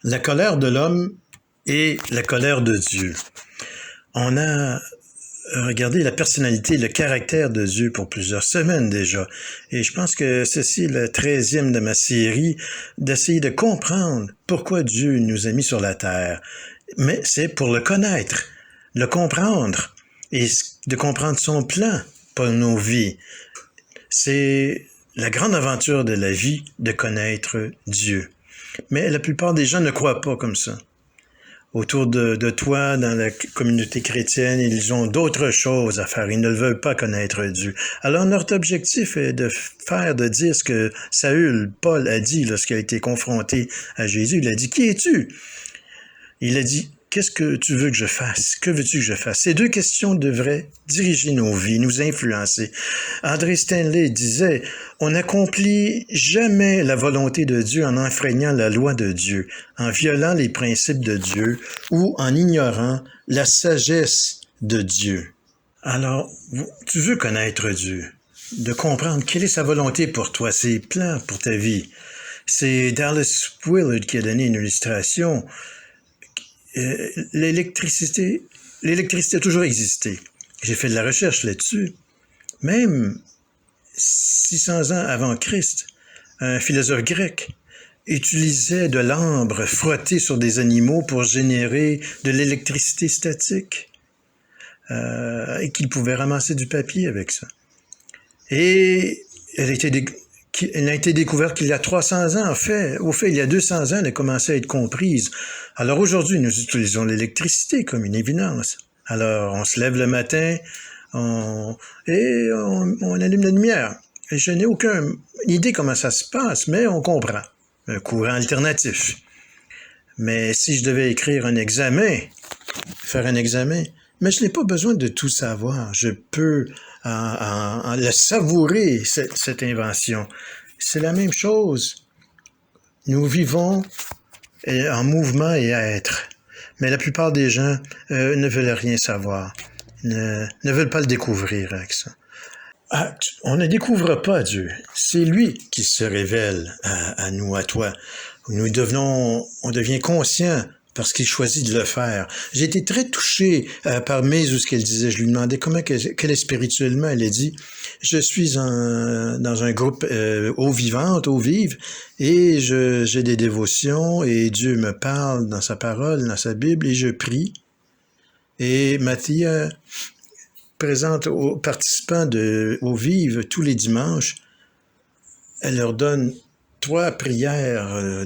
La colère de l'homme et la colère de Dieu. On a regardé la personnalité, le caractère de Dieu pour plusieurs semaines déjà. Et je pense que ceci est le 13e de ma série d'essayer de comprendre pourquoi Dieu nous a mis sur la terre. Mais c'est pour le connaître, le comprendre et de comprendre son plan pour nos vies. C'est la grande aventure de la vie de connaître Dieu. Mais la plupart des gens ne croient pas comme ça. Autour de toi, dans la communauté chrétienne, ils ont d'autres choses à faire. Ils ne veulent pas connaître Dieu. Alors, notre objectif est de dire ce que Saül, Paul, a dit lorsqu'il a été confronté à Jésus. Il a dit, « Qui es-tu? » Il a dit, « Qu'est-ce que tu veux que je fasse? Que veux-tu que je fasse? » Ces deux questions devraient diriger nos vies, nous influencer. André Stanley disait, « On n'accomplit jamais la volonté de Dieu en enfreignant la loi de Dieu, en violant les principes de Dieu ou en ignorant la sagesse de Dieu. » Alors, tu veux connaître Dieu, de comprendre quelle est sa volonté pour toi, ses plans pour ta vie. C'est Dallas Willard qui a donné une illustration. L'électricité a toujours existé. J'ai fait de la recherche là-dessus. Même 600 ans avant Christ, un philosophe grec utilisait de l'ambre frotté sur des animaux pour générer de l'électricité statique et qu'il pouvait ramasser du papier avec ça. Et elle a été découverte qu'il y a 300 ans. Au fait, il y a 200 ans, elle a commencé à être comprise. Alors aujourd'hui, nous utilisons l'électricité comme une évidence. Alors, on se lève le matin on allume la lumière. Et je n'ai aucune idée comment ça se passe, mais on comprend. Un courant alternatif. Mais si je devais écrire un examen, faire un examen, mais je n'ai pas besoin de tout savoir. Je peux le savourer, cette invention. C'est la même chose. Nous vivons en mouvement et à être. Mais la plupart des gens ne veulent rien savoir, ne veulent pas le découvrir avec ça. On ne découvre pas Dieu. C'est lui qui se révèle à nous, à toi. On devient conscient parce qu'il choisit de le faire. J'ai été très touché par Maze, ce qu'elle disait. Je lui demandais quelle est spirituellement. Elle a dit, je suis dans un groupe eau vivante, eau vive, et j'ai des dévotions, et Dieu me parle dans sa parole, dans sa Bible, et je prie. Et Mathia présente aux participants de Eau vive tous les dimanches, elle leur donne 3 prières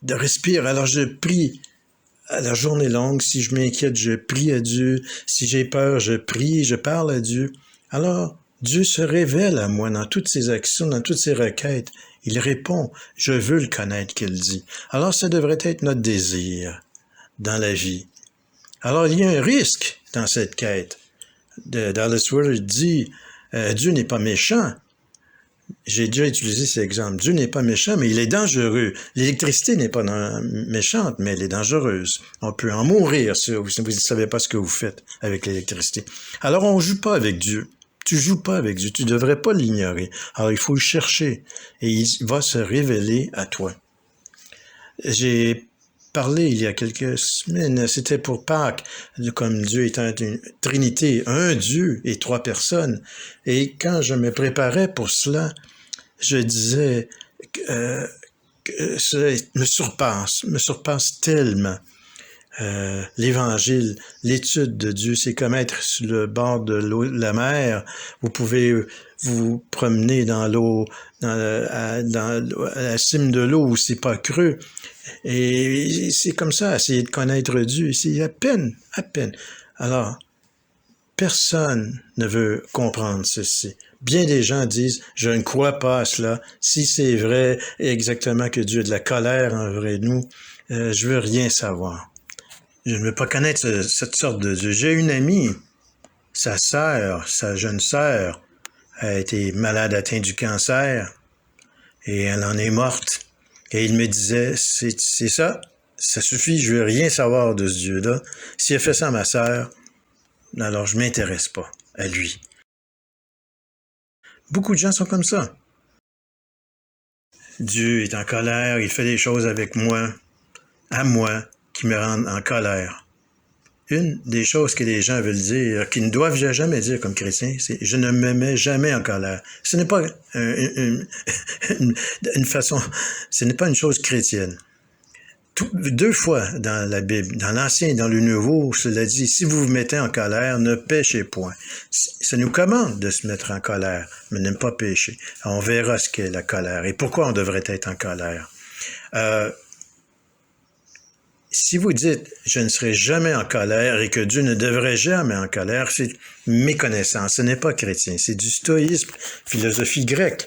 de respirer. Alors je prie à la journée longue. Si je m'inquiète, je prie à Dieu. Si j'ai peur, je prie, je parle à Dieu. Alors, Dieu se révèle à moi dans toutes ses actions, dans toutes ses requêtes. Il répond, je veux le connaître, qu'il dit. Alors, ça devrait être notre désir dans la vie. Alors, il y a un risque dans cette quête. Dallas Willard dit, Dieu n'est pas méchant. J'ai déjà utilisé cet exemple. Dieu n'est pas méchant, mais il est dangereux. L'électricité n'est pas méchante, mais elle est dangereuse. On peut en mourir si vous ne savez pas ce que vous faites avec l'électricité. Alors, on ne joue pas avec Dieu. Tu joues pas avec Dieu. Tu ne devrais pas l'ignorer. Alors, il faut le chercher et il va se révéler à toi. J'ai parlé il y a quelques semaines, c'était pour Pâques, comme Dieu étant une Trinité, un Dieu et 3 personnes. Et quand je me préparais pour cela, je disais que cela me surpasse tellement. L'Évangile, l'étude de Dieu, c'est comme être sur le bord de l'eau, la mer. Vous pouvez vous promener dans l'eau, à la cime de l'eau où c'est pas creux. Et c'est comme ça, essayer de connaître Dieu. C'est à peine. Alors, personne ne veut comprendre ceci. Bien des gens disent, je ne crois pas à cela. Si c'est vrai exactement que Dieu a de la colère envers nous, je veux rien savoir. Je ne veux pas connaître cette sorte de Dieu. J'ai une amie, sa jeune sœur, a été malade, atteinte du cancer, et elle en est morte. Et il me disait, c'est ça suffit, je veux rien savoir de ce Dieu-là. Si elle fait ça à ma sœur, alors je m'intéresse pas à lui. Beaucoup de gens sont comme ça. Dieu est en colère, il fait des choses avec moi, à moi, qui me rendent en colère. Une des choses que les gens veulent dire, qu'ils ne doivent jamais dire comme chrétiens, c'est « je ne me mets jamais en colère ». Ce n'est pas une façon, ce n'est pas une chose chrétienne. Deux fois dans la Bible, dans l'Ancien et dans le Nouveau, cela dit, si vous vous mettez en colère, ne péchez point. Ça nous commande de se mettre en colère, mais ne pas pécher. On verra ce qu'est la colère et pourquoi on devrait être en colère. Si vous dites « je ne serai jamais en colère » et que Dieu ne devrait jamais en colère, c'est méconnaissance, ce n'est pas chrétien, c'est du stoïsme, philosophie grecque.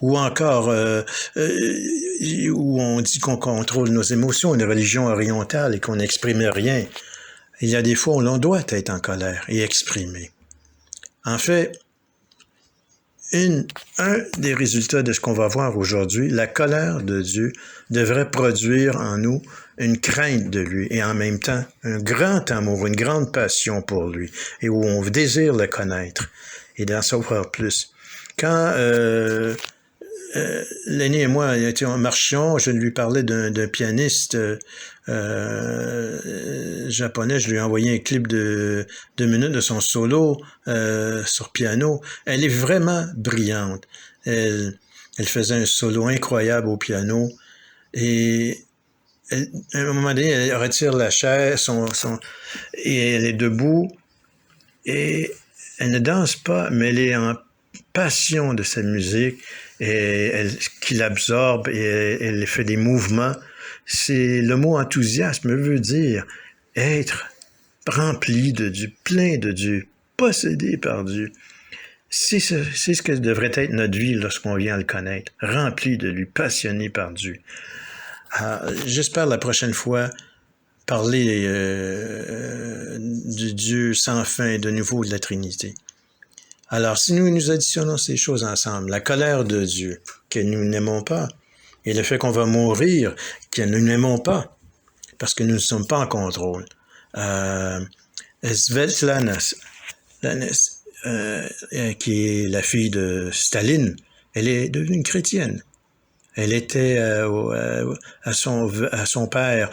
Ou encore où on dit qu'on contrôle nos émotions, une religion orientale et qu'on n'exprime rien. Il y a des fois où l'on doit être en colère et exprimer. En fait, un des résultats de ce qu'on va voir aujourd'hui, la colère de Dieu devrait produire en nous une crainte de lui et en même temps un grand amour, une grande passion pour lui et où on désire le connaître et d'en savoir plus. Quand Lenny et moi étions marchions, je lui parlais d'un pianiste japonais, je lui ai envoyé un clip de 2 minutes de son solo sur piano. Elle est vraiment brillante. Elle faisait un solo incroyable au piano et à un moment donné, elle retire la chaise et elle est debout et elle ne danse pas, mais elle est en passion de sa musique et qui l'absorbe et elle fait des mouvements. C'est le mot enthousiasme veut dire être rempli de Dieu, plein de Dieu, possédé par Dieu. C'est ce que devrait être notre vie lorsqu'on vient le connaître, rempli de lui, passionné par Dieu. J'espère la prochaine fois parler du Dieu sans fin, de nouveau de la Trinité. Alors, si nous additionnons ces choses ensemble, la colère de Dieu, que nous n'aimons pas, et le fait qu'on va mourir, que nous n'aimons pas, parce que nous ne sommes pas en contrôle. Svetlana, qui est la fille de Staline, elle est devenue une chrétienne. Elle était à son père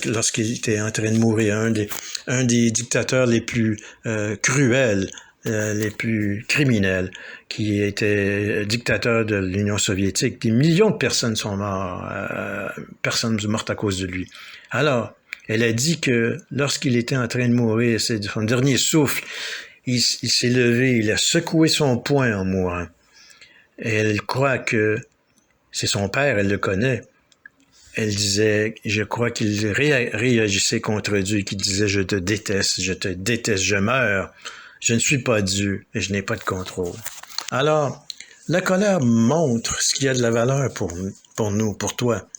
lorsqu'il était en train de mourir, un des dictateurs les plus cruels, les plus criminels, qui était dictateur de l'Union soviétique. Des millions de personnes sont mortes, personnes mortes à cause de lui. Alors, elle a dit que lorsqu'il était en train de mourir, c'est son dernier souffle, il s'est levé, il a secoué son poing en mourant. Et elle croit que c'est son père, elle le connaît. Elle disait, je crois qu'il réagissait contre Dieu, qu'il disait, je te déteste, je meurs. Je ne suis pas Dieu et je n'ai pas de contrôle. Alors, la colère montre ce qui a de la valeur pour nous, pour toi.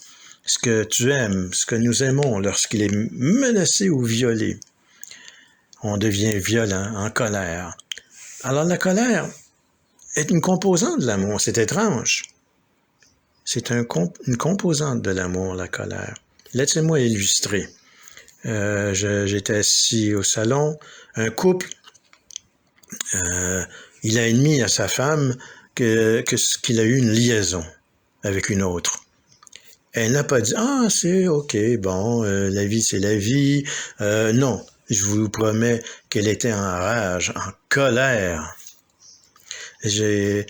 Ce que tu aimes, ce que nous aimons lorsqu'il est menacé ou violé. On devient violent, en colère. Alors, la colère est une composante de l'amour. C'est étrange. C'est une composante de l'amour, la colère. Laissez-moi illustrer. J'étais assis au salon. Un couple, il a admis à sa femme qu'il a eu une liaison avec une autre. Elle n'a pas dit « Ah, c'est OK, bon, la vie, c'est la vie. » Non, je vous promets qu'elle était en rage, en colère. J'ai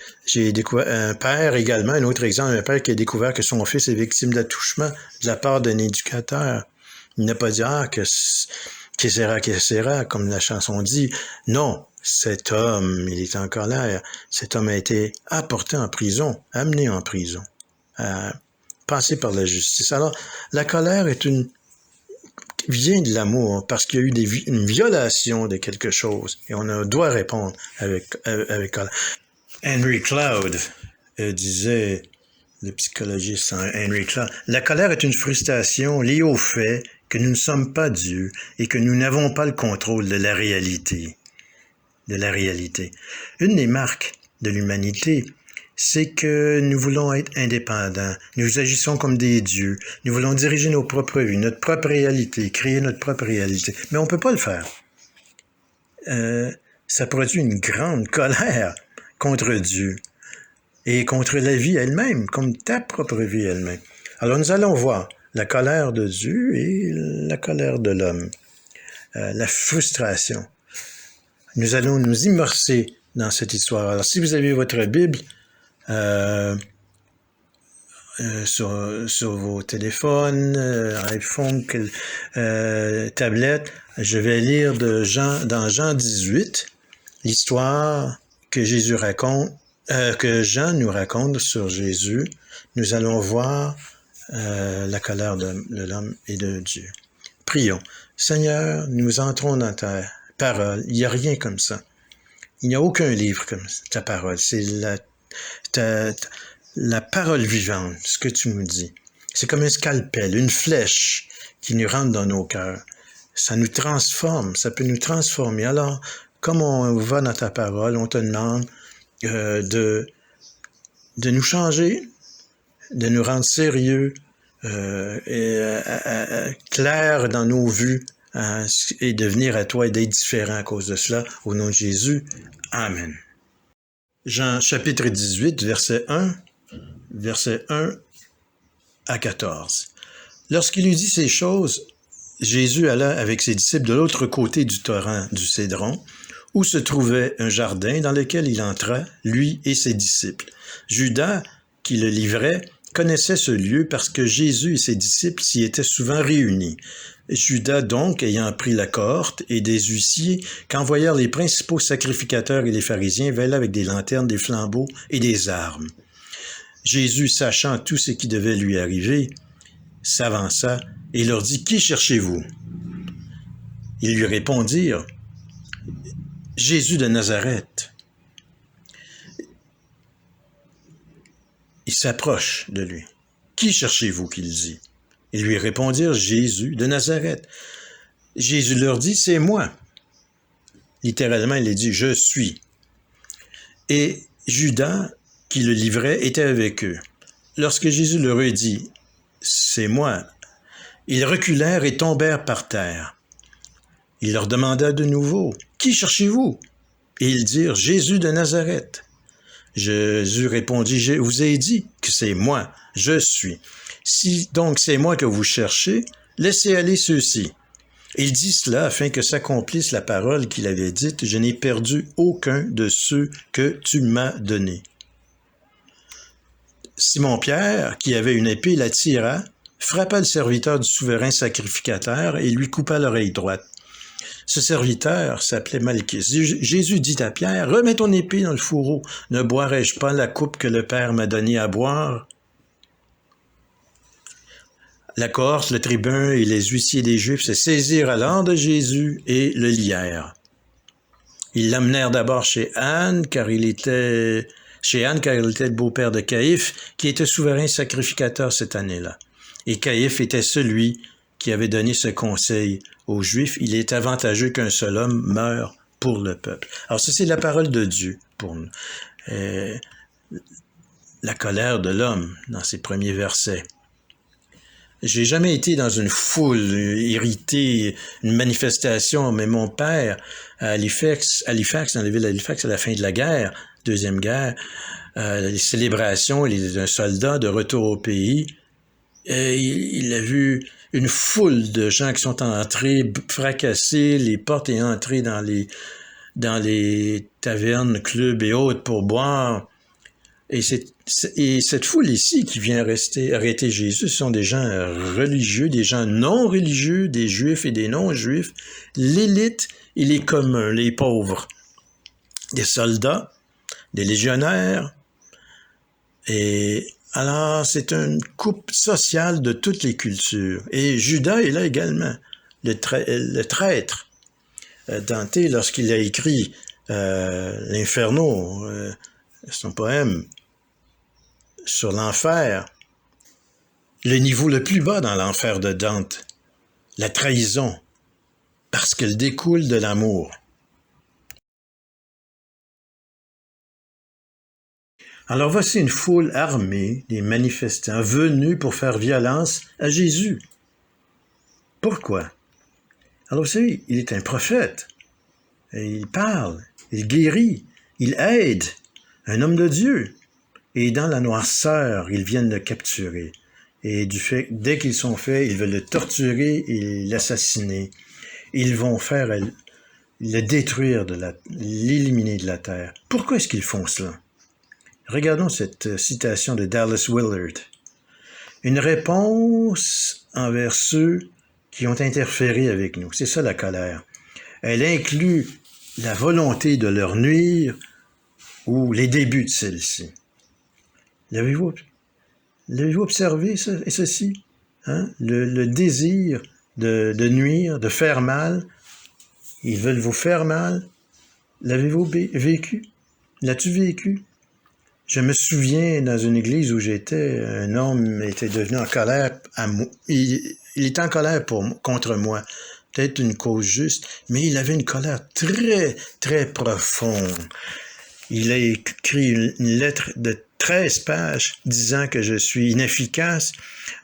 découvert un père également, un autre exemple, un père qui a découvert que son fils est victime d'attouchement de la part d'un éducateur. Il n'a pas dit « Ah, que sera, comme la chanson dit. » Non, cet homme, il est en colère. Cet homme a été apporté en prison, amené en prison, passé par la justice. Alors, la colère vient de l'amour parce qu'il y a eu une violation de quelque chose et on doit répondre avec colère. Henry Cloud disait, le psychologiste Henry Cloud, la colère est une frustration liée au fait que nous ne sommes pas Dieu et que nous n'avons pas le contrôle de la réalité. Une des marques de l'humanité, c'est que nous voulons être indépendants. Nous agissons comme des dieux. Nous voulons diriger nos propres vies, notre propre réalité, créer notre propre réalité. Mais on ne peut pas le faire. Ça produit une grande colère contre Dieu. et contre la vie elle-même, comme ta propre vie elle-même. Alors nous allons voir la colère de Dieu et la colère de l'homme, la frustration. Nous allons nous immerser dans cette histoire. Alors si vous avez votre Bible sur vos téléphones, iPhone, tablette, je vais lire dans Jean 18 l'histoire que Jésus raconte, que Jean nous raconte sur Jésus. Nous allons voir la colère de l'homme et de Dieu. Prions. Seigneur, nous entrons dans ta parole. Il n'y a rien comme ça. Il n'y a aucun livre comme ta parole. C'est la parole vivante, ce que tu nous dis. C'est comme un scalpel, une flèche qui nous rentre dans nos cœurs. Ça nous transforme, ça peut nous transformer. Alors, comme on va dans ta parole, on te demande de nous changer, de nous rendre sérieux, clairs dans nos vues, et de venir à toi et d'être différents à cause de cela. Au nom de Jésus, Amen. Jean chapitre 18, verset 1 à 14. Lorsqu'il eut dit ces choses, Jésus alla avec ses disciples de l'autre côté du torrent du Cédron, où se trouvait un jardin dans lequel il entra, lui et ses disciples. Judas, qui le livrait, connaissait ce lieu parce que Jésus et ses disciples s'y étaient souvent réunis. Judas donc, ayant pris la cohorte et des huissiers, qu'envoyèrent les principaux sacrificateurs et les pharisiens, vint là avec des lanternes, des flambeaux et des armes. Jésus, sachant tout ce qui devait lui arriver, s'avança et leur dit « Qui cherchez-vous » Ils lui répondirent « Jésus de Nazareth ». Il s'approche de lui. « Qui cherchez-vous » qu'il dit. Ils lui répondirent « Jésus de Nazareth ». Jésus leur dit « C'est moi ». Littéralement, il a dit « Je suis ». Et Judas, qui le livrait, était avec eux. Lorsque Jésus leur eut dit « C'est moi », ils reculèrent et tombèrent par terre. Il leur demanda de nouveau « Qui cherchez-vous » Et ils dirent « Jésus de Nazareth ». Jésus répondit « Je vous ai dit que c'est moi, je suis. Si donc c'est moi que vous cherchez, laissez aller ceux-ci. » Il dit cela afin que s'accomplisse la parole qu'il avait dite « Je n'ai perdu aucun de ceux que tu m'as donnés. » Simon-Pierre, qui avait une épée, la tira, frappa le serviteur du souverain sacrificateur et lui coupa l'oreille droite. Ce serviteur s'appelait Malchus. Jésus dit à Pierre, « Remets ton épée dans le fourreau. Ne boirai-je pas la coupe que le Père m'a donnée à boire? » La cohorte, le tribun et les huissiers des Juifs se saisirent alors de Jésus et le lièrent. Ils l'amenèrent d'abord chez Anne, car il était le beau-père de Caïphe, qui était souverain sacrificateur cette année-là. Et Caïphe était celui qui avait donné ce conseil aux Juifs. Il est avantageux qu'un seul homme meure pour le peuple. Alors ça, c'est la parole de Dieu pour nous. La colère de l'homme dans ses premiers versets. J'ai jamais été dans une foule irritée, une manifestation, mais mon père, à Halifax, dans la ville d'Halifax, à la fin de la guerre, Deuxième Guerre, les célébrations, il est un soldat de retour au pays, et il a vu une foule de gens qui sont entrés, fracassés, les portes et entrés dans les tavernes, clubs et autres pour boire. Et cette foule ici qui vient arrêter Jésus, ce sont des gens religieux, des gens non religieux, des juifs et des non-juifs, l'élite et les communs, les pauvres, des soldats, des légionnaires. Et alors, c'est une coupe sociale de toutes les cultures. Et Judas est là également, le traître. Dante, lorsqu'il a écrit l'Inferno, son poème sur l'enfer, le niveau le plus bas dans l'enfer de Dante, la trahison, parce qu'elle découle de l'amour. Alors voici une foule armée, des manifestants venus pour faire violence à Jésus. Pourquoi? Alors vous savez, il est un prophète. Et il parle, il guérit, il aide, un homme de Dieu. Et dans la noirceur, ils viennent le capturer. Et dès qu'ils sont faits, ils veulent le torturer et l'assassiner. Ils vont faire le détruire, l'éliminer de la terre. Pourquoi est-ce qu'ils font cela? Regardons cette citation de Dallas Willard. Une réponse envers ceux qui ont interféré avec nous. C'est ça la colère. Elle inclut la volonté de leur nuire ou les débuts de celle-ci. L'avez-vous observé ceci? Hein? Le désir de nuire, de faire mal. Ils veulent vous faire mal. L'avez-vous vécu? L'as-tu vécu? Je me souviens, dans une église où j'étais, un homme était devenu en colère. Il était en colère contre moi. Peut-être une cause juste, mais il avait une colère très, très profonde. Il a écrit une lettre de 13 pages disant que je suis inefficace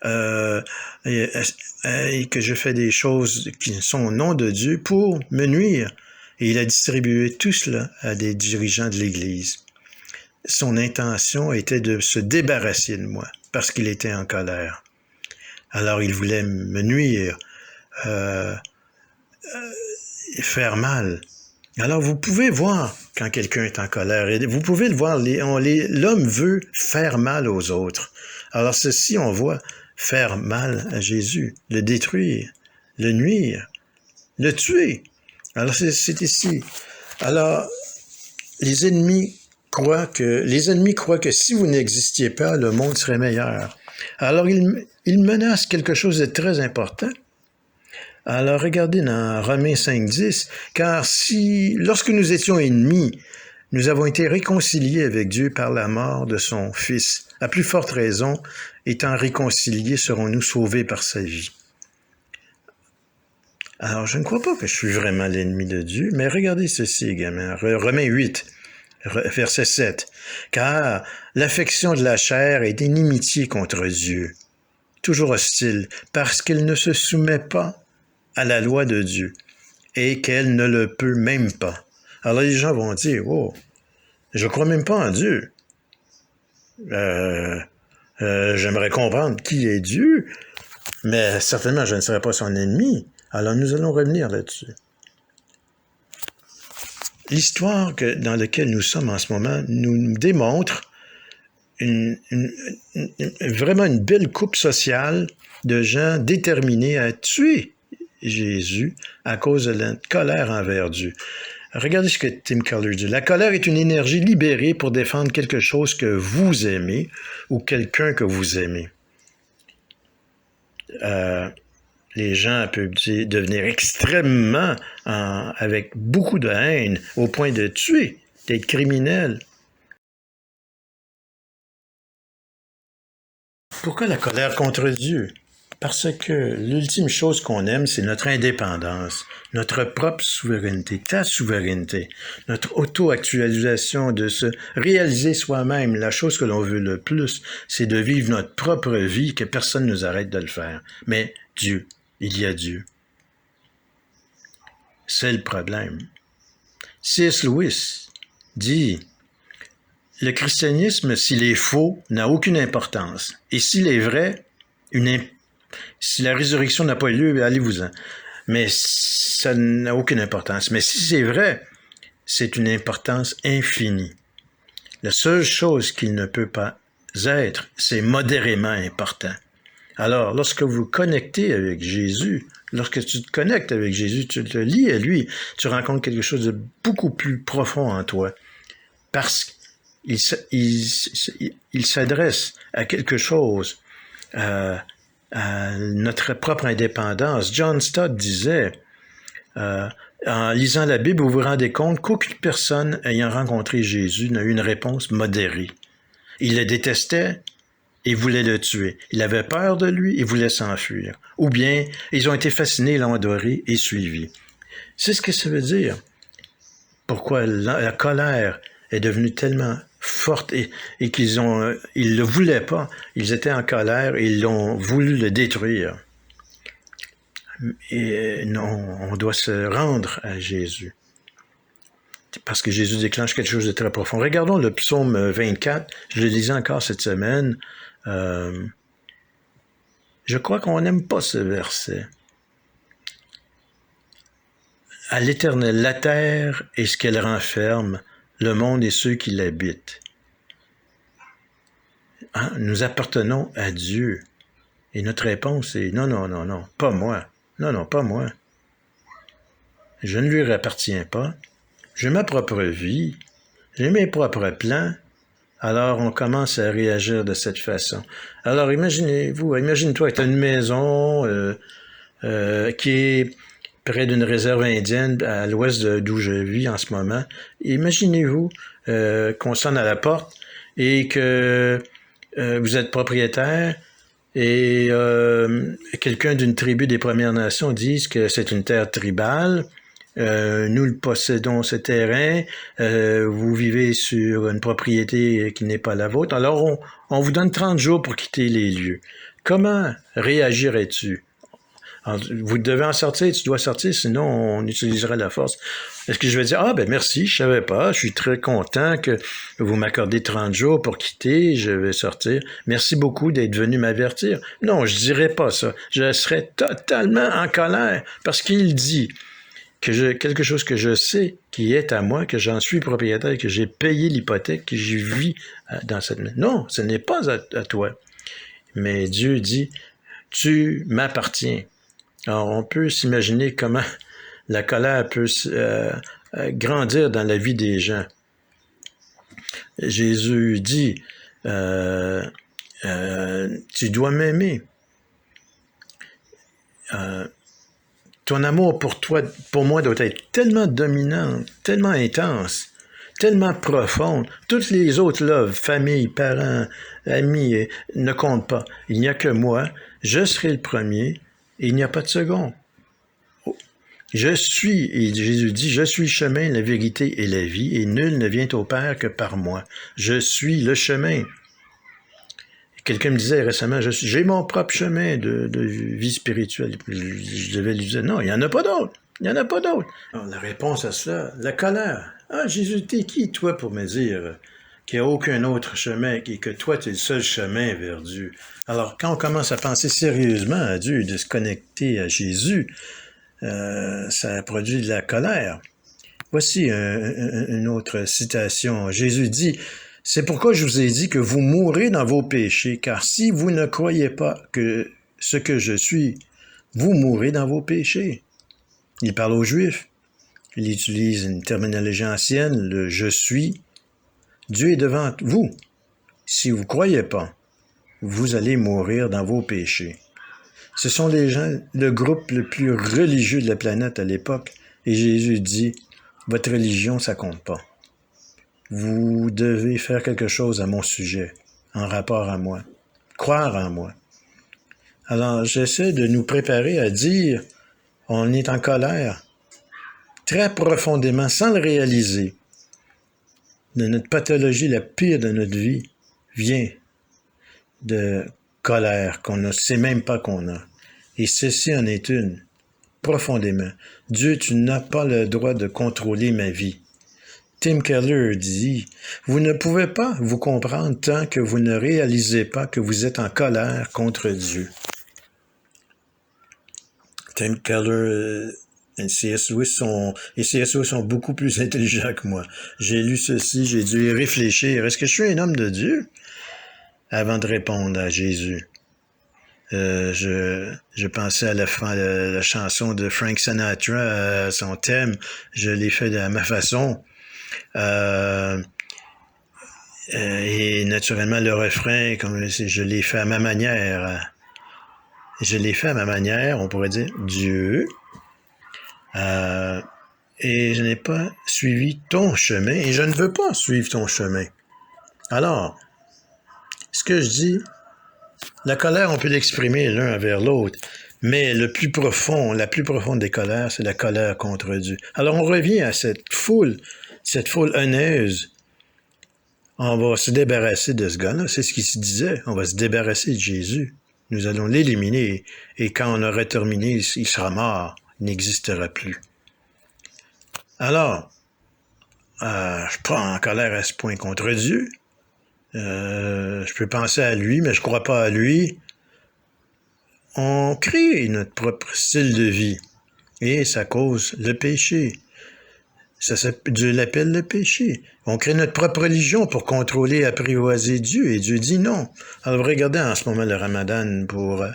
et que je fais des choses qui sont au nom de Dieu pour me nuire. Et il a distribué tout cela à des dirigeants de l'Église. Son intention était de se débarrasser de moi parce qu'il était en colère. Alors il voulait me nuire, faire mal. Alors vous pouvez voir quand quelqu'un est en colère, et vous pouvez le voir, l'homme veut faire mal aux autres. Alors ceci, on voit faire mal à Jésus, le détruire, le nuire, le tuer. Alors c'est ici. Alors les ennemis croient que si vous n'existiez pas, le monde serait meilleur. Alors ils menacent quelque chose de très important. Alors, regardez dans Romains 5.10, car lorsque nous étions ennemis, nous avons été réconciliés avec Dieu par la mort de son Fils. À plus forte raison, étant réconciliés, serons-nous sauvés par sa vie. Alors, je ne crois pas que je suis vraiment l'ennemi de Dieu, mais regardez ceci également. Romains 8, verset 7. Car l'affection de la chair est inimitié contre Dieu, toujours hostile, parce qu'elle ne se soumet pas à la loi de Dieu et qu'elle ne le peut même pas. Alors les gens vont dire, oh, je crois même pas en Dieu. J'aimerais comprendre qui est Dieu, mais certainement je ne serai pas son ennemi. Alors nous allons revenir là-dessus. L'histoire dans laquelle nous sommes en ce moment nous démontre vraiment une belle coupe sociale de gens déterminés à tuer Jésus à cause de la colère envers Dieu. Regardez ce que Tim Keller dit. La colère est une énergie libérée pour défendre quelque chose que vous aimez ou quelqu'un que vous aimez. Les gens peuvent devenir extrêmement avec beaucoup de haine au point de tuer, d'être criminels. Pourquoi la colère contre Dieu? Parce que l'ultime chose qu'on aime, c'est notre indépendance, notre propre souveraineté, ta souveraineté, notre auto-actualisation, de se réaliser soi-même. La chose que l'on veut le plus, c'est de vivre notre propre vie, que personne ne nous arrête de le faire. Mais Dieu, il y a Dieu. C'est le problème. C.S. Lewis dit, le christianisme, s'il est faux, n'a aucune importance. Et s'il est vrai, si la résurrection n'a pas lieu, allez-vous-en. Mais ça n'a aucune importance. Mais si c'est vrai, c'est une importance infinie. La seule chose qu'il ne peut pas être, c'est modérément important. Alors, lorsque vous connectez avec Jésus, lorsque tu te connectes avec Jésus, tu te lies à lui, tu rencontres quelque chose de beaucoup plus profond en toi. Parce qu'il s'adresse à quelque chose, à notre propre indépendance. John Stott disait, en lisant la Bible, vous vous rendez compte qu'aucune personne ayant rencontré Jésus n'a eu une réponse modérée. Il le détestait et voulait le tuer. Il avait peur de lui et voulait s'enfuir. Ou bien, ils ont été fascinés, l'ont adoré et suivi. C'est ce que ça veut dire. Pourquoi la colère est devenue tellement forte et qu'ils le voulaient pas. Ils étaient en colère et ils ont voulu le détruire. Et non, on doit se rendre à Jésus. parce que Jésus déclenche quelque chose de très profond. Regardons le psaume 24, je le lisais encore cette semaine. Je crois qu'on n'aime pas ce verset. À l'Éternel, la terre et ce qu'elle renferme, le monde et ceux qui l'habitent. Hein? Nous appartenons à Dieu. Et notre réponse est non, non, non, non, pas moi. Non, non, pas moi. Je ne lui appartiens pas. J'ai ma propre vie. J'ai mes propres plans. Alors, on commence à réagir de cette façon. Alors, imagine-toi que tu as une maison qui est près d'une réserve indienne à l'ouest d'où je vis en ce moment. Imaginez-vous qu'on sonne à la porte et que vous êtes propriétaire et quelqu'un d'une tribu des Premières Nations dise que c'est une terre tribale. Nous le possédons ce terrain, vous vivez sur une propriété qui n'est pas la vôtre, alors on vous donne 30 jours pour quitter les lieux. Comment réagirais-tu? Alors, vous devez en sortir, tu dois sortir, sinon on utilisera la force. Est-ce que je vais dire, ah ben merci, je savais pas, je suis très content que vous m'accordez 30 jours pour quitter, je vais sortir. Merci beaucoup d'être venu m'avertir. Non, je dirais pas ça. Je serais totalement en colère parce qu'il dit que quelque chose que je sais qui est à moi, que j'en suis propriétaire, que j'ai payé l'hypothèque, que j'y vis dans cette maison. Non, ce n'est pas à toi. Mais Dieu dit, tu m'appartiens. Alors, on peut s'imaginer comment la colère peut grandir dans la vie des gens. Jésus dit, tu dois m'aimer. Ton amour pour moi doit être tellement dominant, tellement intense, tellement profonde. Toutes les autres loves, famille, parents, amis, ne comptent pas. Il n'y a que moi. Je serai le premier et il n'y a pas de second. Je suis, et Jésus dit, je suis le chemin, la vérité et la vie, et nul ne vient au Père que par moi. Je suis le chemin. Quelqu'un me disait récemment, j'ai mon propre chemin de vie spirituelle. Je devais lui dire, non, il n'y en a pas d'autre. Il n'y en a pas d'autre. La réponse à cela, la colère. Ah, Jésus, t'es qui, toi, pour me dire qu'il n'y a aucun autre chemin et que toi, tu es le seul chemin vers Dieu? Alors, quand on commence à penser sérieusement à Dieu, de se connecter à Jésus, ça produit de la colère. Voici une autre citation. Jésus dit, « C'est pourquoi je vous ai dit que vous mourrez dans vos péchés, car si vous ne croyez pas que ce que je suis, vous mourrez dans vos péchés. » Il parle aux Juifs. Il utilise une terminologie ancienne, le « je suis ». Dieu est devant vous. Si vous ne croyez pas, vous allez mourir dans vos péchés. Ce sont les gens, le groupe le plus religieux de la planète à l'époque. Et Jésus dit, votre religion, ça compte pas. Vous devez faire quelque chose à mon sujet, en rapport à moi. Croire en moi. Alors, j'essaie de nous préparer à dire, on est en colère, très profondément, sans le réaliser. De notre pathologie, la pire de notre vie, vient de colère qu'on ne sait même pas qu'on a. Et ceci en est une, profondément. Dieu, tu n'as pas le droit de contrôler ma vie. Tim Keller dit, vous ne pouvez pas vous comprendre tant que vous ne réalisez pas que vous êtes en colère contre Dieu. Tim Keller et C.S. Lewis sont beaucoup plus intelligents que moi. J'ai lu ceci, j'ai dû y réfléchir. Est-ce que je suis un homme de Dieu? Avant de répondre à Jésus. Je pensais à la chanson de Frank Sinatra, son thème. Je l'ai fait à ma façon. Et naturellement, le refrain, comme je l'ai fait à ma manière. Je l'ai fait à ma manière, on pourrait dire Dieu. Et je n'ai pas suivi ton chemin et je ne veux pas suivre ton chemin. Alors, ce que je dis, la colère, on peut l'exprimer l'un envers l'autre, mais la plus profonde des colères, c'est la colère contre Dieu. Alors, on revient à cette foule haineuse. On va se débarrasser de ce gars-là, c'est ce qu'il se disait. On va se débarrasser de Jésus. Nous allons l'éliminer et quand on aura terminé, il sera mort, il n'existera plus. Alors, je suis pas en colère à ce point contre Dieu. Je peux penser à lui, mais je crois pas à lui. On crée notre propre style de vie et ça cause le péché. Dieu l'appelle le péché. On crée notre propre religion pour contrôler et apprivoiser Dieu, et Dieu dit non. Alors, regardez en ce moment le Ramadan pour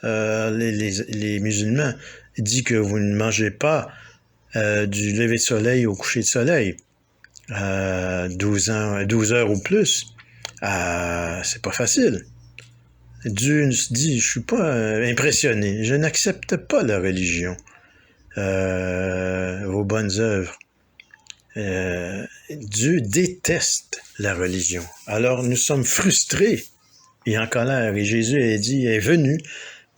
les musulmans. Il dit que vous ne mangez pas du lever de soleil au coucher de soleil. 12 heures ou plus. C'est pas facile. Dieu nous dit, je suis pas impressionné. Je n'accepte pas la religion. Vos bonnes œuvres. Dieu déteste la religion. Alors nous sommes frustrés et en colère. Et Jésus est venu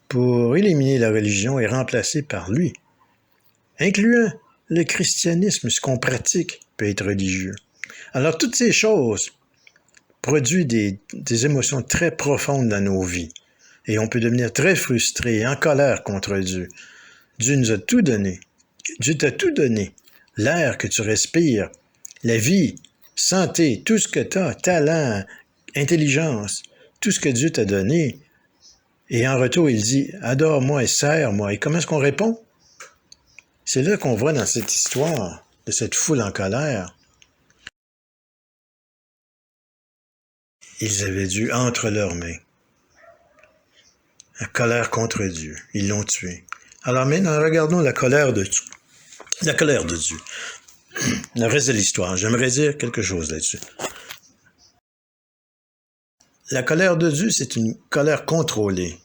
pour éliminer la religion et remplacer par lui. Incluant le christianisme, ce qu'on pratique peut être religieux. Alors toutes ces choses produisent des émotions très profondes dans nos vies. Et on peut devenir très frustré et en colère contre Dieu. Dieu nous a tout donné. Dieu t'a tout donné. L'air que tu respires, la vie, santé, tout ce que tu as, talent, intelligence, tout ce que Dieu t'a donné. Et en retour, il dit, adore-moi et sers-moi. Et comment est-ce qu'on répond? C'est là qu'on voit dans cette histoire de cette foule en colère. Ils avaient Dieu entre leurs mains. La colère contre Dieu. Ils l'ont tué. Alors maintenant, regardons la colère de Dieu. La colère de Dieu. Le reste de l'histoire. J'aimerais dire quelque chose là-dessus. La colère de Dieu, c'est une colère contrôlée.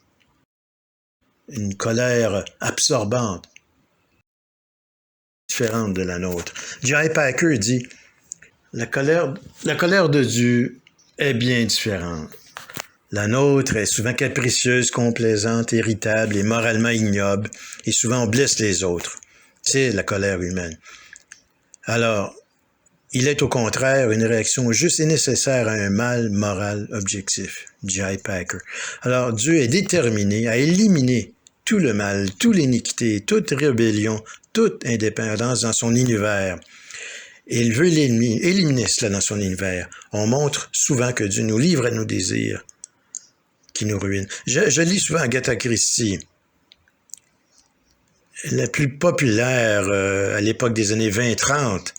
Une colère absorbante. Différente de la nôtre. J.I. Packer dit, la colère de Dieu est bien différente. La nôtre est souvent capricieuse, complaisante, irritable et moralement ignoble, et souvent on blesse les autres. C'est la colère humaine. Alors, il est au contraire une réaction juste et nécessaire à un mal moral objectif. J.I. Packer. Alors, Dieu est déterminé à éliminer tout le mal, toute l'iniquité, toute rébellion, toute indépendance dans son univers. Et il veut éliminer cela dans son univers. On montre souvent que Dieu nous livre à nos désirs qui nous ruinent. Je lis souvent Agatha Christie. La plus populaire à l'époque des années 20-30,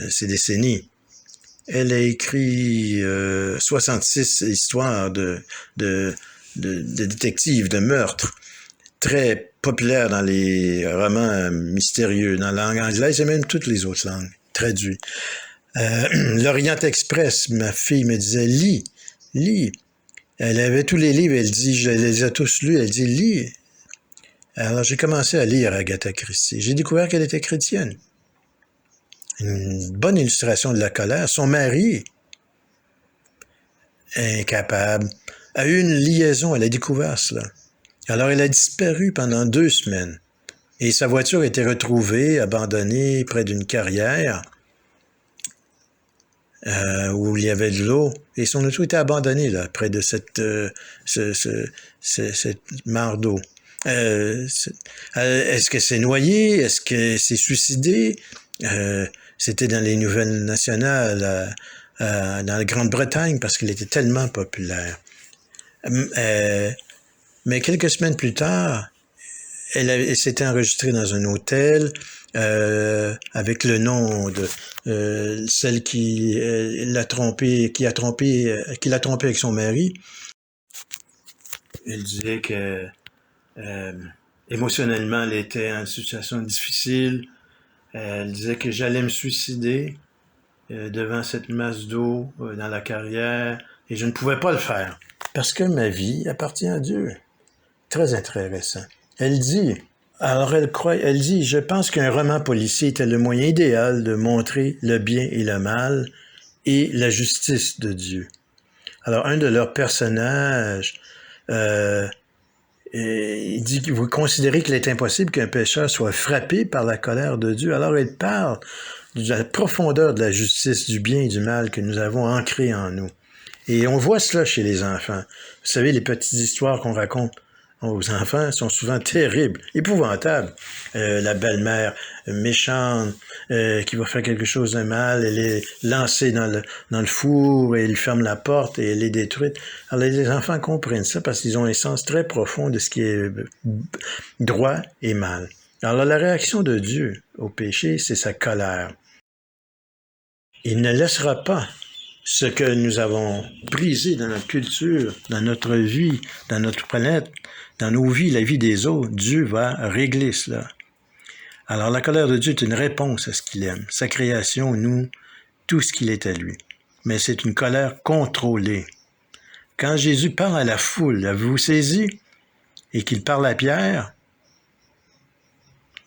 ces décennies. Elle a écrit 66 histoires de détectives, de meurtres, très populaires dans les romans mystérieux, dans la langue anglaise et même toutes les autres langues, traduits. L'Orient Express, ma fille me disait, lis. Elle avait tous les livres, elle dit, je les ai tous lus, elle dit, lis. Alors, j'ai commencé à lire Agatha Christie. J'ai découvert qu'elle était chrétienne. Une bonne illustration de la colère. Son mari, incapable, a eu une liaison, elle a découvert cela. Alors, elle a disparu pendant 2 semaines. Et sa voiture a été retrouvée, abandonnée près d'une carrière où il y avait de l'eau. Et son auto était abandonnée là, près de cette mare d'eau. Est-ce que c'est noyé? Est-ce que c'est suicidé? C'était dans les nouvelles nationales dans la Grande-Bretagne parce qu'il était tellement populaire. Mais quelques semaines plus tard, elle s'était enregistrée dans un hôtel avec le nom de celle qui l'a trompé avec son mari. Elle disait que émotionnellement, elle était en situation difficile. Elle disait que j'allais me suicider devant cette masse d'eau dans la carrière et je ne pouvais pas le faire parce que ma vie appartient à Dieu. Très intéressant. Elle dit, je pense qu'un roman policier était le moyen idéal de montrer le bien et le mal et la justice de Dieu. Alors, un de leurs personnages il dit que vous considérez qu'il est impossible qu'un pécheur soit frappé par la colère de Dieu. Alors, il parle de la profondeur de la justice, du bien et du mal que nous avons ancré en nous. Et on voit cela chez les enfants. Vous savez, les petites histoires qu'on raconte aux enfants sont souvent terribles, épouvantables. La belle-mère méchante qui va faire quelque chose de mal, elle est lancée dans le four et il ferme la porte et elle est détruite. Alors les enfants comprennent ça parce qu'ils ont un sens très profond de ce qui est droit et mal. Alors la réaction de Dieu au péché, c'est sa colère. Il ne laissera pas ce que nous avons brisé dans notre culture, dans notre vie, dans notre planète, dans nos vies, la vie des autres. Dieu va régler cela. Alors la colère de Dieu est une réponse à ce qu'il aime. Sa création, nous, tout ce qu'il est à lui. Mais c'est une colère contrôlée. Quand Jésus parle à la foule, avez-vous saisi? Et qu'il parle à Pierre,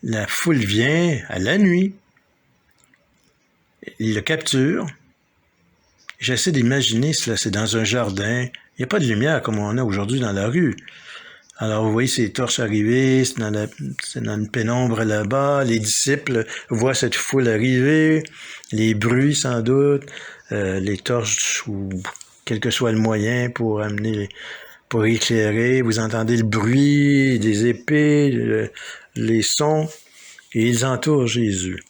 la foule vient à la nuit. Il le capture. J'essaie d'imaginer cela, c'est dans un jardin. Il n'y a pas de lumière comme on a aujourd'hui dans la rue. Alors, vous voyez ces torches arriver, c'est dans une pénombre là-bas. Les disciples voient cette foule arriver, les bruits sans doute, les torches ou quel que soit le moyen pour éclairer. Vous entendez le bruit des épées, les sons, et ils entourent Jésus.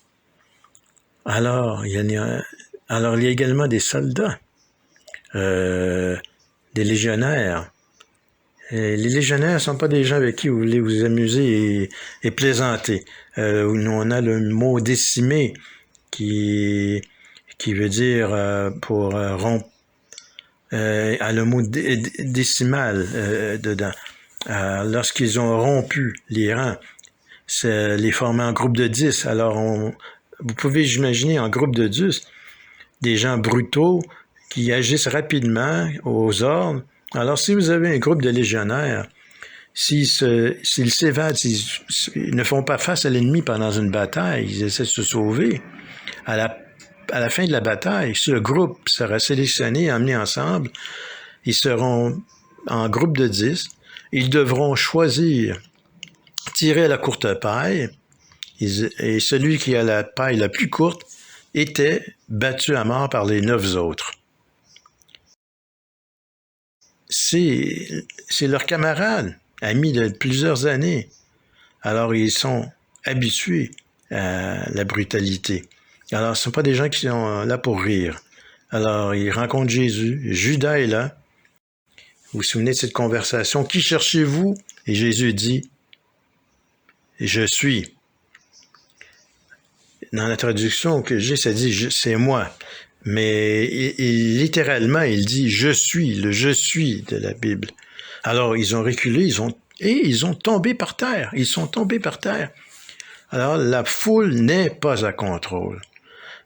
Alors, il y a également des soldats, des légionnaires. Et les légionnaires ne sont pas des gens avec qui vous voulez vous amuser et plaisanter. On a le mot décimé qui veut dire pour rompre, a le mot décimal dedans. Lorsqu'ils ont rompu les rangs, c'est les former en groupe de 10. Alors, vous pouvez imaginer en groupe de 10 des gens brutaux qui agissent rapidement aux ordres. Alors, si vous avez un groupe de légionnaires, s'ils s'évadent, s'ils ne font pas face à l'ennemi pendant une bataille, ils essaient de se sauver, à la fin de la bataille, ce groupe sera sélectionné, emmené ensemble, ils seront en groupe de 10, ils devront choisir, tirer à la courte paille, et celui qui a la paille la plus courte était battu à mort par les 9 autres. C'est leurs camarades, amis de plusieurs années. Alors, ils sont habitués à la brutalité. Alors, ce ne sont pas des gens qui sont là pour rire. Alors, ils rencontrent Jésus. Judas est là. Vous vous souvenez de cette conversation? Qui cherchez-vous? Et Jésus dit, je suis. Dans la traduction que j'ai, ça dit, c'est moi. Mais littéralement, il dit « je suis », le « je suis » de la Bible. Alors, ils ont reculé, ils ont tombé par terre. Ils sont tombés par terre. Alors, la foule n'est pas à contrôle.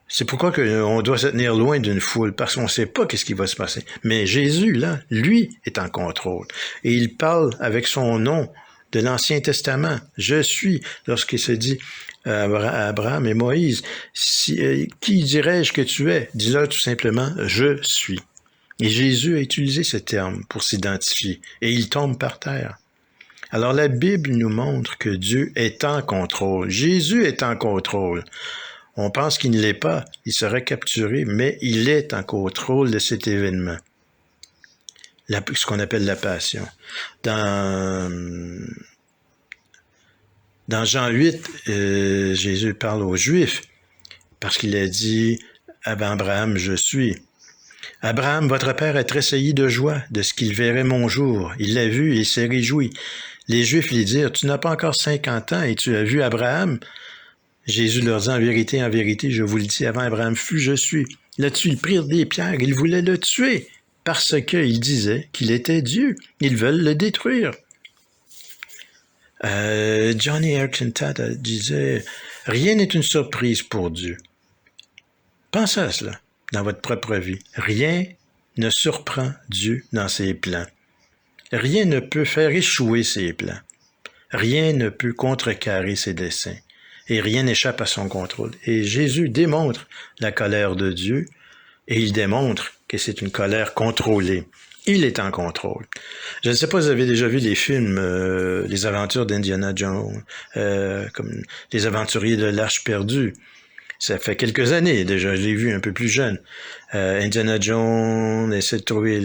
C'est pourquoi on doit se tenir loin d'une foule, parce qu'on ne sait pas qu'est-ce qui va se passer. Mais Jésus, là, lui, est en contrôle. Et il parle avec son nom de l'Ancien Testament. « Je suis », lorsqu'il se dit à Abraham et Moïse, qui dirais-je que tu es? Dis-leur tout simplement, je suis. Et Jésus a utilisé ce terme pour s'identifier, et il tombe par terre. Alors la Bible nous montre que Dieu est en contrôle. Jésus est en contrôle. On pense qu'il ne l'est pas, il serait capturé, mais il est en contrôle de cet événement. Ce qu'on appelle la passion. Dans Jean 8, Jésus parle aux Juifs parce qu'il a dit « Avant Abraham, je suis ». Abraham, votre père, est tressailli de joie de ce qu'il verrait mon jour. Il l'a vu et il s'est réjoui. Les Juifs lui dirent « Tu n'as pas encore 50 ans et tu as vu Abraham ?» Jésus leur dit « En vérité, je vous le dis, avant Abraham fut, je suis. » Là-dessus, ils prirent des pierres, ils voulaient le tuer parce qu'ils disaient qu'il était Dieu. Ils veulent le détruire. Johnny Erickson Tada disait « Rien n'est une surprise pour Dieu. » Pensez à cela dans votre propre vie. Rien ne surprend Dieu dans ses plans. Rien ne peut faire échouer ses plans. Rien ne peut contrecarrer ses desseins. Et rien n'échappe à son contrôle. Et Jésus démontre la colère de Dieu et il démontre que c'est une colère contrôlée. Il est en contrôle. Je ne sais pas si vous avez déjà vu les films, les aventures d'Indiana Jones, comme les aventuriers de l'Arche perdue. Ça fait quelques années déjà, je l'ai vu un peu plus jeune. Indiana Jones essaie de trouver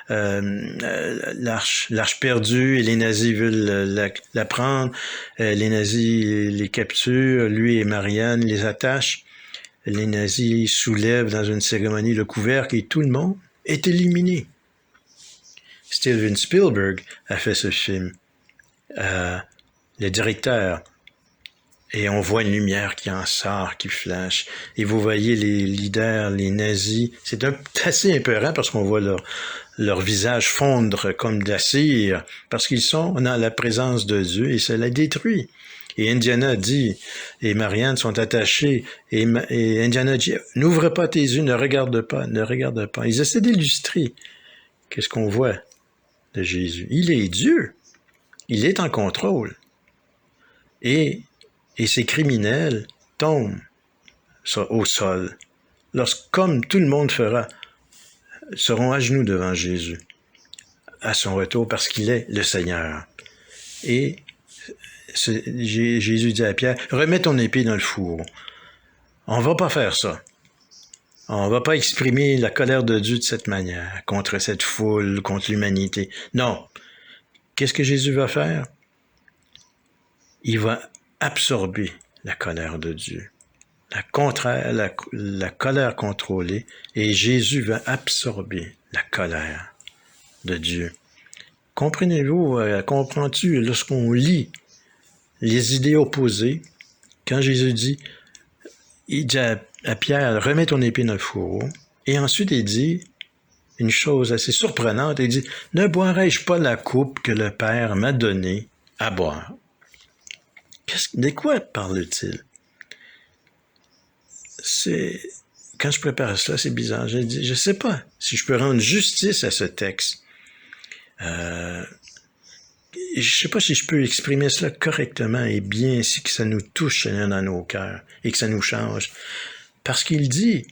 l'arche perdue et les nazis veulent la prendre. Les nazis les capturent, lui et Marianne les attachent. Les nazis soulèvent dans une cérémonie le couvercle et tout le monde est éliminé. Steven Spielberg a fait ce film, le directeur. Et on voit une lumière qui en sort, qui flash. Et vous voyez les leaders, les nazis. C'est assez épeurant parce qu'on voit leur visage fondre comme de la cire, parce qu'ils sont dans la présence de Dieu et ça la détruit. Et Indiana dit, et Marianne sont attachés, et Indiana dit, n'ouvre pas tes yeux, ne regarde pas, ne regarde pas. Ils essaient d'illustrer qu'est-ce qu'on voit de Jésus. Il est Dieu. Il est en contrôle. Et ces criminels tombent au sol, comme tout le monde fera, seront à genoux devant Jésus, à son retour, parce qu'il est le Seigneur. Et Jésus dit à Pierre, remets ton épée dans le four. On ne va pas faire ça. On ne va pas exprimer la colère de Dieu de cette manière, contre cette foule, contre l'humanité. Non. Qu'est-ce que Jésus va faire? Il va absorber la colère de Dieu. La colère contrôlée, et Jésus va absorber la colère de Dieu. Comprenez-vous, comprends-tu, lorsqu'on lit les idées opposées, quand Jésus dit, il dit à Pierre, remets ton épée dans le fourreau, et ensuite il dit une chose assez surprenante, il dit, ne boirai-je pas la coupe que le Père m'a donnée à boire? De quoi parle-t-il? Quand je prépare cela, c'est bizarre. Je dis, je sais pas si je peux rendre justice à ce texte. Je sais pas si je peux exprimer cela correctement et bien, si que ça nous touche Seigneur dans nos cœurs et que ça nous change. Parce qu'il dit,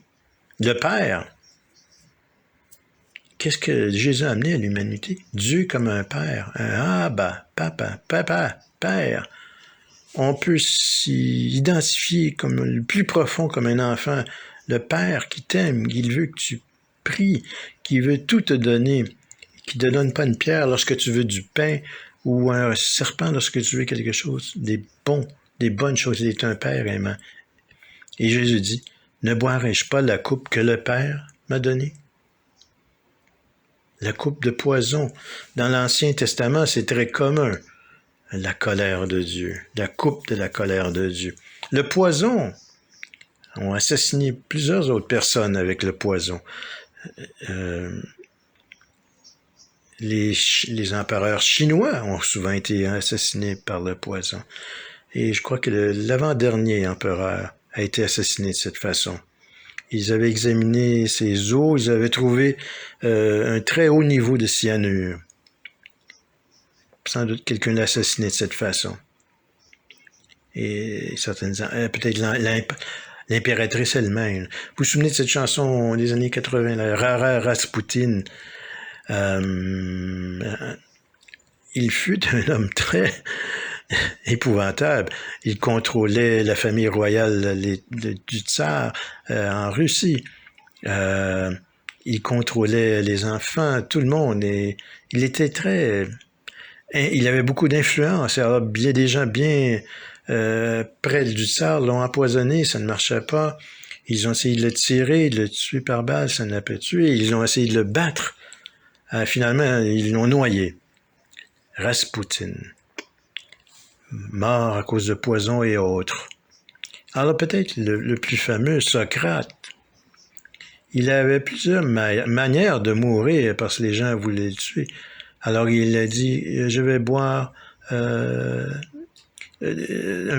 le Père, qu'est-ce que Jésus a amené à l'humanité? Dieu comme un Père, un Abba, Papa, Père. On peut s'y identifier comme le plus profond, comme un enfant. Le Père qui t'aime, qui veut que tu pries, qui veut tout te donner, qui ne te donne pas une pierre lorsque tu veux du pain ou un serpent lorsque tu veux quelque chose, des bonnes choses. Il est un Père aimant. Et Jésus dit, ne boirai-je pas la coupe que le Père m'a donnée? La coupe de poison. Dans l'Ancien Testament, c'est très commun. La colère de Dieu, la coupe de la colère de Dieu. Le poison, on a assassiné plusieurs autres personnes avec le poison. Les empereurs chinois ont souvent été assassinés par le poison. Et je crois que l'avant-dernier empereur a été assassiné de cette façon. Ils avaient examiné ses os, ils avaient trouvé un très haut niveau de cyanure. Sans doute quelqu'un l'a assassiné de cette façon. Et certaines peut-être l'impératrice elle-même. Vous vous souvenez de cette chanson des années 80, la Rara Rasputin? Il fut un homme très épouvantable. Il contrôlait la famille royale du tsar en Russie. Il contrôlait les enfants, tout le monde. Et il était il avait beaucoup d'influence. Alors, des gens bien près du tsar l'ont empoisonné, ça ne marchait pas. Ils ont essayé de le tirer, de le tuer par balle, ça n'a pas tué. Ils ont essayé de le battre. Finalement, ils l'ont noyé. Rasputin. Mort à cause de poison et autres. Alors peut-être le plus fameux, Socrate. Il avait plusieurs manières de mourir parce que les gens voulaient le tuer. Alors il a dit, je vais boire un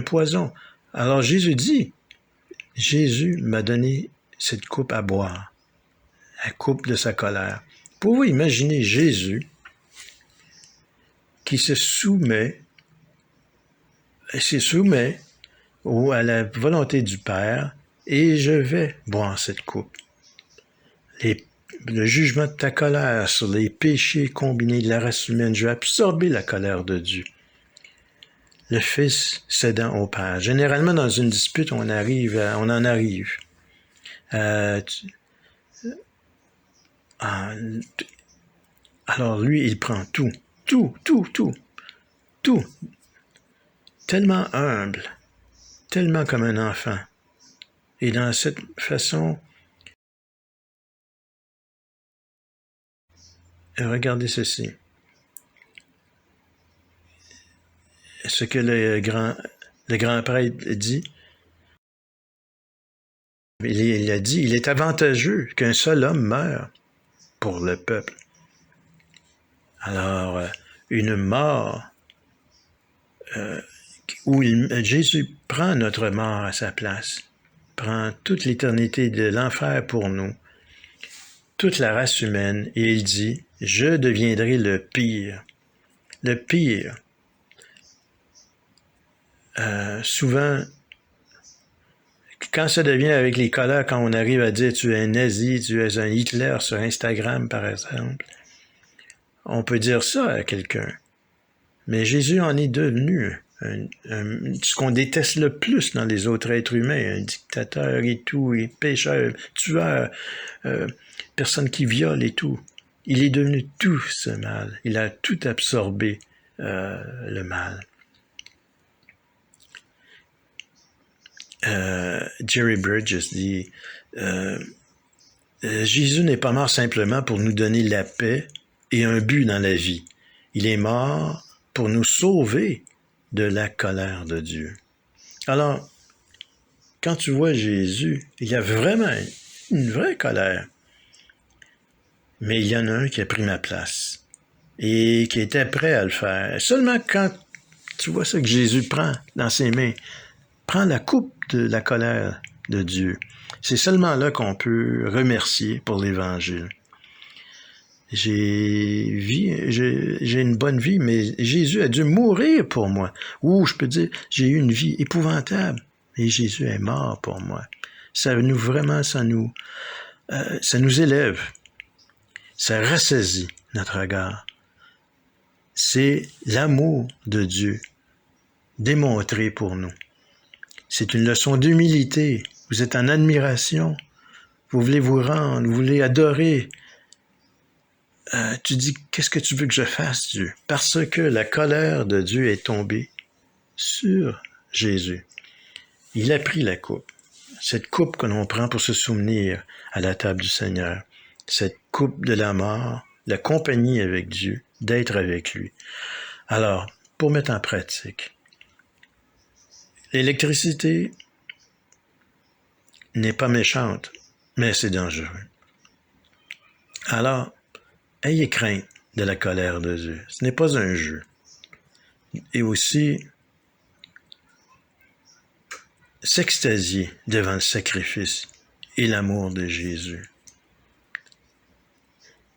poison. Alors Jésus m'a donné cette coupe à boire, la coupe de sa colère. Pouvez-vous imaginer Jésus qui se soumet à la volonté du Père et je vais boire cette coupe. Le jugement de ta colère sur les péchés combinés de la race humaine, je vais absorber la colère de Dieu. Le Fils cédant au Père. Généralement, dans une dispute, on en arrive. Alors lui, il prend tout, tout, tellement humble, tellement comme un enfant. Et dans cette façon, regardez ceci. Ce que le grand prêtre dit, il a dit, il est avantageux qu'un seul homme meure pour le peuple. Alors, une mort où Jésus prend notre mort à sa place, prend toute l'éternité de l'enfer pour nous, toute la race humaine, et il dit, je deviendrai le pire. Le pire. Souvent, quand ça devient avec les colères, quand on arrive à dire tu es un nazi, tu es un Hitler sur Instagram, par exemple, on peut dire ça à quelqu'un. Mais Jésus en est devenu ce qu'on déteste le plus dans les autres êtres humains, un dictateur et tout, et pécheur, tueur, personne qui viole et tout. Il est devenu tout ce mal. Il a tout absorbé, le mal. Jerry Bridges dit Jésus n'est pas mort simplement pour nous donner la paix et un but dans la vie. Il est mort pour nous sauver de la colère de Dieu. Alors, quand tu vois Jésus, il y a vraiment une vraie colère. Mais il y en a un qui a pris ma place et qui était prêt à le faire. Seulement quand tu vois ça que Jésus prend dans ses mains, prend la coupe de la colère de Dieu. C'est seulement là qu'on peut remercier pour l'Évangile. J'ai une bonne vie, mais Jésus a dû mourir pour moi. Ou je peux dire, j'ai eu une vie épouvantable, et Jésus est mort pour moi. Ça nous élève. Ça ressaisit notre regard. C'est l'amour de Dieu démontré pour nous. C'est une leçon d'humilité. Vous êtes en admiration. Vous voulez vous rendre, vous voulez adorer. Tu dis, qu'est-ce que tu veux que je fasse, Dieu? Parce que la colère de Dieu est tombée sur Jésus. Il a pris la coupe. Cette coupe que l'on prend pour se souvenir à la table du Seigneur. Cette coupe de la mort, la compagnie avec Dieu, d'être avec lui. Alors, pour mettre en pratique, l'électricité n'est pas méchante, mais c'est dangereux. Alors, ayez crainte de la colère de Dieu. Ce n'est pas un jeu. Et aussi, s'extasier devant le sacrifice et l'amour de Jésus.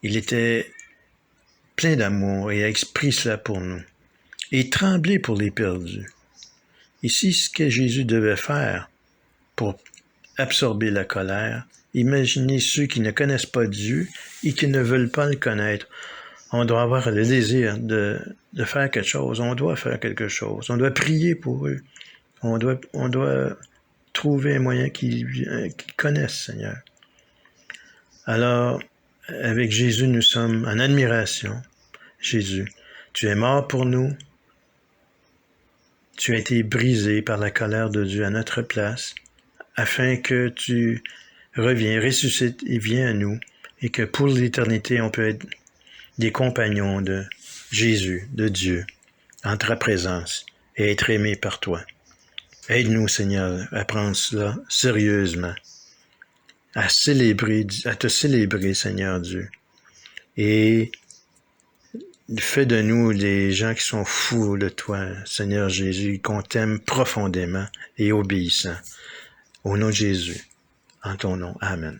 Il était plein d'amour et a exprimé cela pour nous. Et trembler pour les perdus. Ici, ce que Jésus devait faire pour absorber la colère, imaginez ceux qui ne connaissent pas Dieu et qui ne veulent pas le connaître. On doit avoir le désir de faire quelque chose. On doit faire quelque chose. On doit prier pour eux. On doit trouver un moyen qu'ils connaissent, Seigneur. Alors, avec Jésus, nous sommes en admiration. Jésus, tu es mort pour nous. Tu as été brisé par la colère de Dieu à notre place, afin que tu reviens, ressuscites et viens à nous, et que pour l'éternité, on peut être des compagnons de Jésus, de Dieu, en ta présence, et être aimés par toi. Aide-nous, Seigneur, à prendre cela sérieusement, à te célébrer, Seigneur Dieu. Et fais de nous des gens qui sont fous de toi, Seigneur Jésus, qu'on t'aime profondément et obéissant. Au nom de Jésus, en ton nom. Amen.